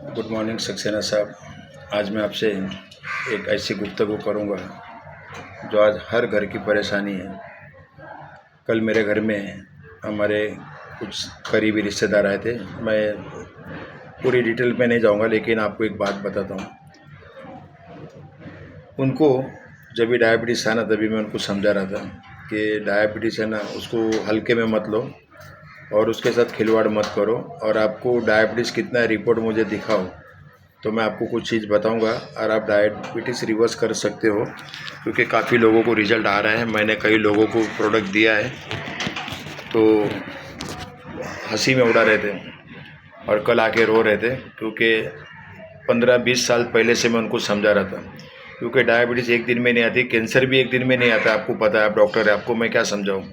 Good morning Saxena साहब। आज मैं आपसे एक ऐसी गुफ्तगू करूंगा जो आज हर घर की परेशानी है। कल मेरे घर में हमारे कुछ करीबी रिश्तेदार आए थे। मैं पूरी डिटेल में नहीं जाऊंगा, लेकिन आपको एक बात बताता हूँ। उनको जब भी डायबिटीज़ था ना, तभी मैं उनको समझा रहा था कि डायबिटीज़ है ना, उसको हल्के में मत लो और उसके साथ खिलवाड़ मत करो। और आपको डायबिटीज़ कितना है रिपोर्ट मुझे दिखाओ, तो मैं आपको कुछ चीज़ बताऊंगा और आप डायबिटीज़ रिवर्स कर सकते हो, क्योंकि काफ़ी लोगों को रिज़ल्ट आ रहा है। मैंने कई लोगों को प्रोडक्ट दिया है तो हंसी में उड़ा रहे थे और कल आके रो रहे थे, क्योंकि 15-20 साल पहले से मैं उनको समझा रहा था। क्योंकि डायबिटीज़ एक दिन में नहीं आती, कैंसर भी एक दिन में नहीं आता। आपको पता है, आप डॉक्टर है, आपको मैं क्या समझाऊँ।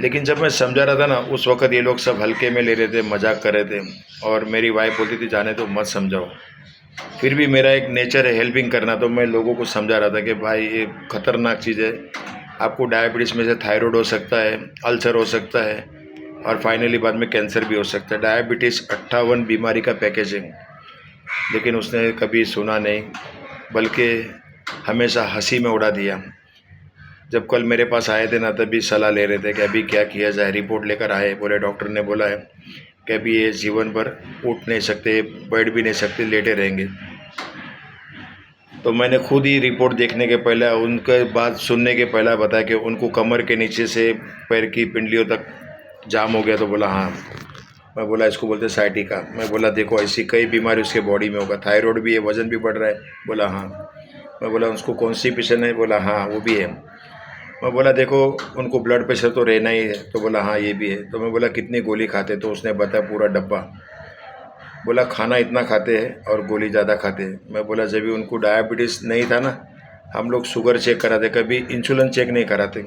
लेकिन जब मैं समझा रहा था ना, उस वक्त ये लोग सब हल्के में ले रहे थे, मजाक कर रहे थे। और मेरी वाइफ बोलती थी जाने तो मत समझाओ। फिर भी मेरा एक नेचर है हेल्पिंग करना, तो मैं लोगों को समझा रहा था कि भाई ये ख़तरनाक चीज़ है। आपको डायबिटीज़ में से थायराइड हो सकता है, अल्सर हो सकता है और फाइनली बाद में कैंसर भी हो सकता है। डायबिटीज़ 58 बीमारी का पैकेज है, लेकिन उसने कभी सुना नहीं, बल्कि हमेशा हंसी में उड़ा दिया। जब कल मेरे पास आए थे ना, तभी सलाह ले रहे थे कि अभी क्या किया जाए। रिपोर्ट लेकर आए, बोले डॉक्टर ने बोला है कि अभी ये जीवन भर उठ नहीं सकते, बैठ भी नहीं सकते, लेटे रहेंगे। तो मैंने खुद ही रिपोर्ट देखने के पहले, उनके बात सुनने के पहले बताया कि उनको कमर के नीचे से पैर की पिंडलियों तक जाम हो गया। तो बोला हाँ। मैं बोला इसको बोलते साइटिका। मैं बोला देखो ऐसी कई बीमारी उसके बॉडी में होगा, थायराइड भी है, वज़न भी बढ़ रहा है। बोला हाँ। मैं बोला उसको कॉन्स्टिपेशन है। बोला हाँ वो भी है। मैं बोला देखो उनको ब्लड प्रेशर तो रहना ही है। तो बोला हाँ ये भी है। तो मैं बोला कितनी गोली खाते, तो उसने बताया पूरा डब्बा। बोला खाना इतना खाते हैं और गोली ज़्यादा खाते हैं। मैं बोला जब भी उनको डायबिटीज़ नहीं था ना, हम लोग शुगर चेक कराते, कभी इंसुलिन चेक नहीं कराते।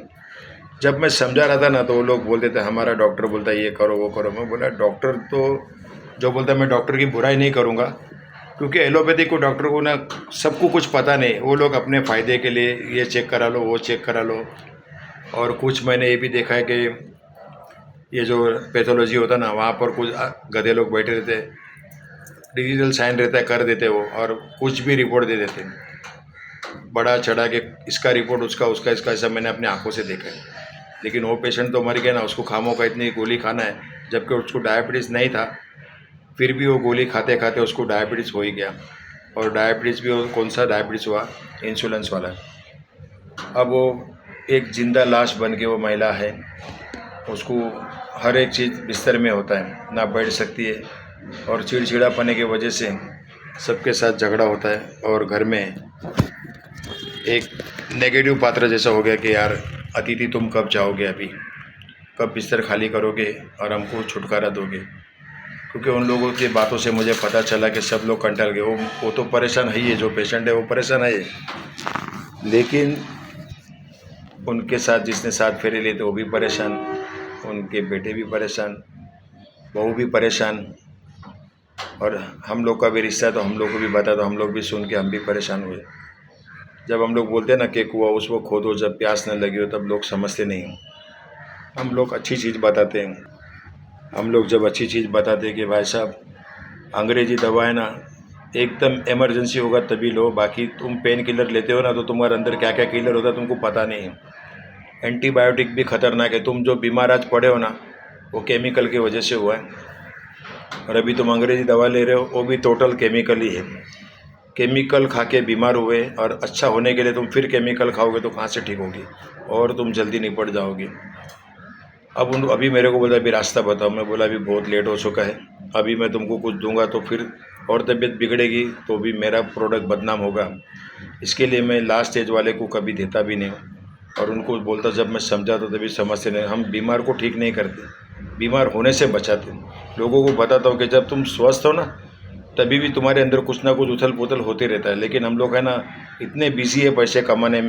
जब मैं समझा रहा था ना, तो वो लोग बोलते थे हमारा डॉक्टर बोलता है ये करो वो करो। मैं बोला डॉक्टर तो जो बोलता है, मैं डॉक्टर की बुराई नहीं करूँगा, क्योंकि एलोपैथी को डॉक्टर को ना सबको कुछ पता नहीं। वो लोग अपने फ़ायदे के लिए ये चेक करा लो वो चेक करा लो। और कुछ मैंने ये भी देखा है कि ये जो पैथोलॉजी होता ना, वहाँ पर कुछ गधे लोग बैठे रहते, डिजिटल साइन रहता है, कर देते वो, और कुछ भी रिपोर्ट दे देते, बड़ा चढ़ा के इसका रिपोर्ट उसका उसका इसका, ऐसा मैंने अपनी आंखों से देखा है। लेकिन वो पेशेंट तो मर गया ना, उसको खामों का इतनी गोली खाना है, जबकि उसको डायबिटीज़ नहीं था, फिर भी वो गोली खाते खाते उसको डायबिटीज़ हो ही गया। और डायबिटीज़ भी कौन सा डायबिटीज़ हुआ, इंसुलेंस वाला। अब वो एक जिंदा लाश बन के वो महिला है, उसको हर एक चीज़ बिस्तर में होता है, ना बैठ सकती है, और चिड़चिड़ापने की वजह से सबके साथ झगड़ा होता है। और घर में एक नेगेटिव पात्र जैसा हो गया कि यार अतिथि तुम कब जाओगे, अभी कब बिस्तर खाली करोगे और हमको छुटकारा दोगे। क्योंकि उन लोगों की बातों से मुझे पता चला कि सब लोग कंटल गए। वो तो परेशान है ही है, जो पेशेंट है वो परेशान है, लेकिन उनके साथ जिसने साथ फेरे लिए थे वो भी परेशान, उनके बेटे भी परेशान, बहू भी परेशान। और हम लोग का भी रिश्ता है, तो हम लोग को भी बता, तो हम लोग भी सुन के हम भी परेशान हुए। जब हम लोग बोलते हैं ना कि कुआं उसको खोदो जब प्यास न लगी हो, तब लोग समझते नहीं। हम लोग अच्छी चीज़ बताते हैं। हम लोग जब अच्छी चीज़ बताते हैं कि भाई साहब अंग्रेजी दवा है ना, एकदम इमरजेंसी होगा तभी लो, बाकी तुम पेन किलर लेते हो ना, तो तुम्हारे अंदर क्या क्या किलर होता है तुमको पता नहीं है। एंटीबायोटिक भी खतरनाक है। तुम जो बीमार आज पड़े हो ना, वो केमिकल की वजह से हुआ है। और अभी तुम अंग्रेजी दवा ले रहे हो, वो भी टोटल केमिकल ही है। केमिकल खा के बीमार हुए, और अच्छा होने के लिए तुम फिर केमिकल खाओगे तो कहाँ से ठीक होगी, और तुम जल्दी निपट जाओगे। अभी मेरे को बोला अभी रास्ता बताओ। मैं बोला अभी बहुत लेट हो चुका है, अभी मैं तुमको कुछ दूंगा तो फिर और तबीयत बिगड़ेगी, तो भी मेरा प्रोडक्ट बदनाम होगा। इसके लिए मैं लास्ट स्टेज वाले को कभी देता भी नहीं हूँ। और उनको बोलता जब मैं समझा तो तभी समझते नहीं। हम बीमार को ठीक नहीं करते, बीमार होने से बचाते। लोगों को बताता हूँ कि जब तुम स्वस्थ हो ना, तभी भी तुम्हारे अंदर कुछ ना कुछ उथल पुथल होते रहता है। लेकिन हम लोग है ना इतने बिजी है पैसे कमाने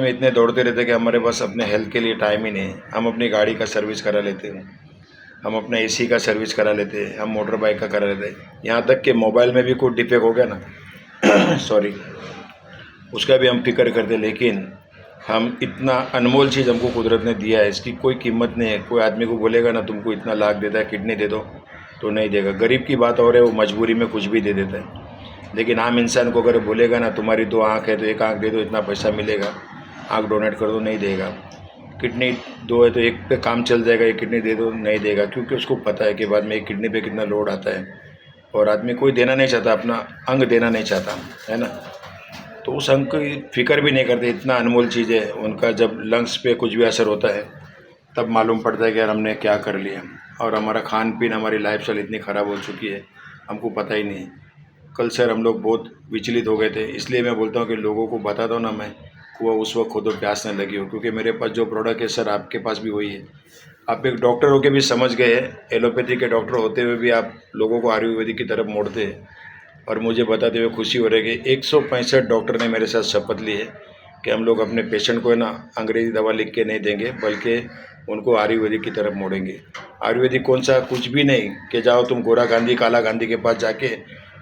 में इतने दौड़ते रहते हैं कि हमारे पास अपने हेल्थ के लिए टाइम ही नहीं है। हम अपनी गाड़ी का सर्विस करा लेते हैं, हम अपने एसी का सर्विस करा लेते हैं, हम मोटर बाइक का करा लेते हैं, यहाँ तक कि मोबाइल में भी कोई डिफेक्ट हो गया ना सॉरी, उसका भी हम फिक्र करते। लेकिन हम इतना अनमोल चीज़ हमको कुदरत ने दिया है, इसकी कोई कीमत नहीं है। कोई आदमी को बोलेगा ना तुमको इतना लाख देता है किडनी दे दो, तो नहीं देगा। गरीब की बात और है, वो मजबूरी में कुछ भी दे देता है। लेकिन आम इंसान को अगर बोलेगा ना तुम्हारी 2 आँख है तो 1 आँख दे दो, इतना पैसा मिलेगा, आँख डोनेट कर दो, नहीं देगा। किडनी 2 है तो 1 पे काम चल जाएगा, 1 किडनी दे दो, नहीं देगा। क्योंकि उसको पता है कि बाद में 1 किडनी पे कितना लोड आता है, और आदमी कोई देना नहीं चाहता, अपना अंग देना नहीं चाहता, है ना। तो उस अंग की फिक्र भी नहीं करते। इतना अनमोल चीज़ है। उनका जब लंग्स पे कुछ भी असर होता है तब मालूम पड़ता है कि यार हमने क्या कर लिया। और हमारा खान पीन, हमारी लाइफस्टाइल इतनी ख़राब हो चुकी है, हमको पता ही नहीं। कल सर हम लोग बहुत विचलित हो गए थे, इसलिए मैं बोलता हूँ कि लोगों को बताता हूँ ना मैं, वो उस वक्त खुद प्यास न लगी हो। क्योंकि मेरे पास जो प्रोडक्ट है सर, आपके पास भी वही है। आप एक डॉक्टर होकर भी समझ गए हैं, एलोपैथी के डॉक्टर होते हुए भी आप लोगों को आयुर्वेदिक की तरफ मोड़ते हैं। और मुझे बताते हुए खुशी हो रही है कि 165 डॉक्टर ने मेरे साथ शपथ ली है कि हम लोग अपने पेशेंट को है ना अंग्रेज़ी दवा लिख के नहीं देंगे, बल्कि उनको आयुर्वेदिक की तरफ मोड़ेंगे। आयुर्वेदिक कौन सा, कुछ भी नहीं कि जाओ तुम गोरा गांधी काला गांधी के पास जाके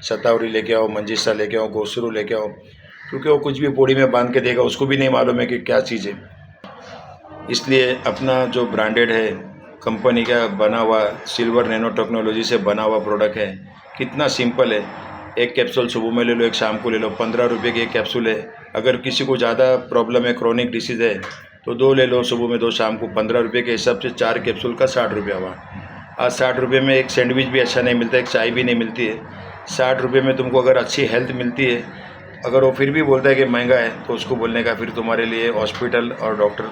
शतावरी लेके आओ, मंजिष्ठा लेके आओ, गोसरू लेके आओ, क्योंकि वो कुछ भी बोड़ी में बांध के देगा, उसको भी नहीं मालूम है कि क्या चीज़ है। इसलिए अपना जो ब्रांडेड है, कंपनी का बना हुआ सिल्वर नैनो टेक्नोलॉजी से बना हुआ प्रोडक्ट है, कितना सिंपल है। 1 कैप्सूल सुबह में ले लो, 1 शाम को ले लो, 15 रुपये की 1 कैप्सूल है। अगर किसी को ज़्यादा प्रॉब्लम है, क्रोनिक डिसीज़ है, तो 2 ले लो, सुबह में 2 शाम को। 15 रुपये के हिसाब से 4 कैप्सूल का 60 रुपया हुआ। आज 60 रुपये में एक सैंडविच भी अच्छा नहीं मिलता, एक चाय भी नहीं मिलती है। 60 रुपये में तुमको अगर अच्छी हेल्थ मिलती है, अगर वो फिर भी बोलता है कि महंगा है, तो उसको बोलने का फिर तुम्हारे लिए हॉस्पिटल और डॉक्टर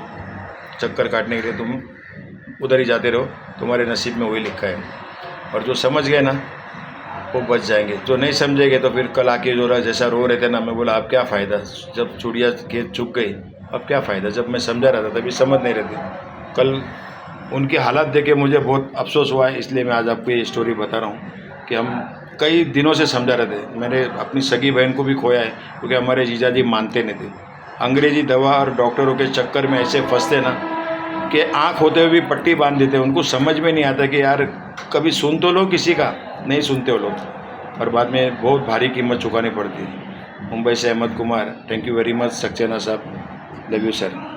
चक्कर काटने के लिए तुम उधर ही जाते रहो, तुम्हारे नसीब में वही लिखा है। और जो समझ गए ना वो बच जाएंगे, जो नहीं समझेंगे तो फिर कल आके जो रहा जैसा रो रहे थे ना, मैं बोला अब क्या फ़ायदा, जब चुड़िया खेत चुग गई अब क्या फ़ायदा। जब मैं समझा रहा था तभी समझ नहीं रहे थे। कल उनकी हालत देख के मुझे बहुत अफसोस हुआ है, इसलिए मैं आज आपको ये स्टोरी बता रहा हूँ कि हम कई दिनों से समझा रहे थे। मैंने अपनी सगी बहन को भी खोया है, क्योंकि हमारे जीजा जी मानते नहीं थे। अंग्रेज़ी दवा और डॉक्टरों के चक्कर में ऐसे फंसते ना कि आँख होते हुए भी पट्टी बांध देते। उनको समझ में नहीं आता कि यार कभी सुन तो लो किसी का, नहीं सुनते वो लोग, और बाद में बहुत भारी कीमत चुकानी पड़ती है। मुंबई से Ahmad Kumar, thank you very much Saxena साहब, लव यू सर।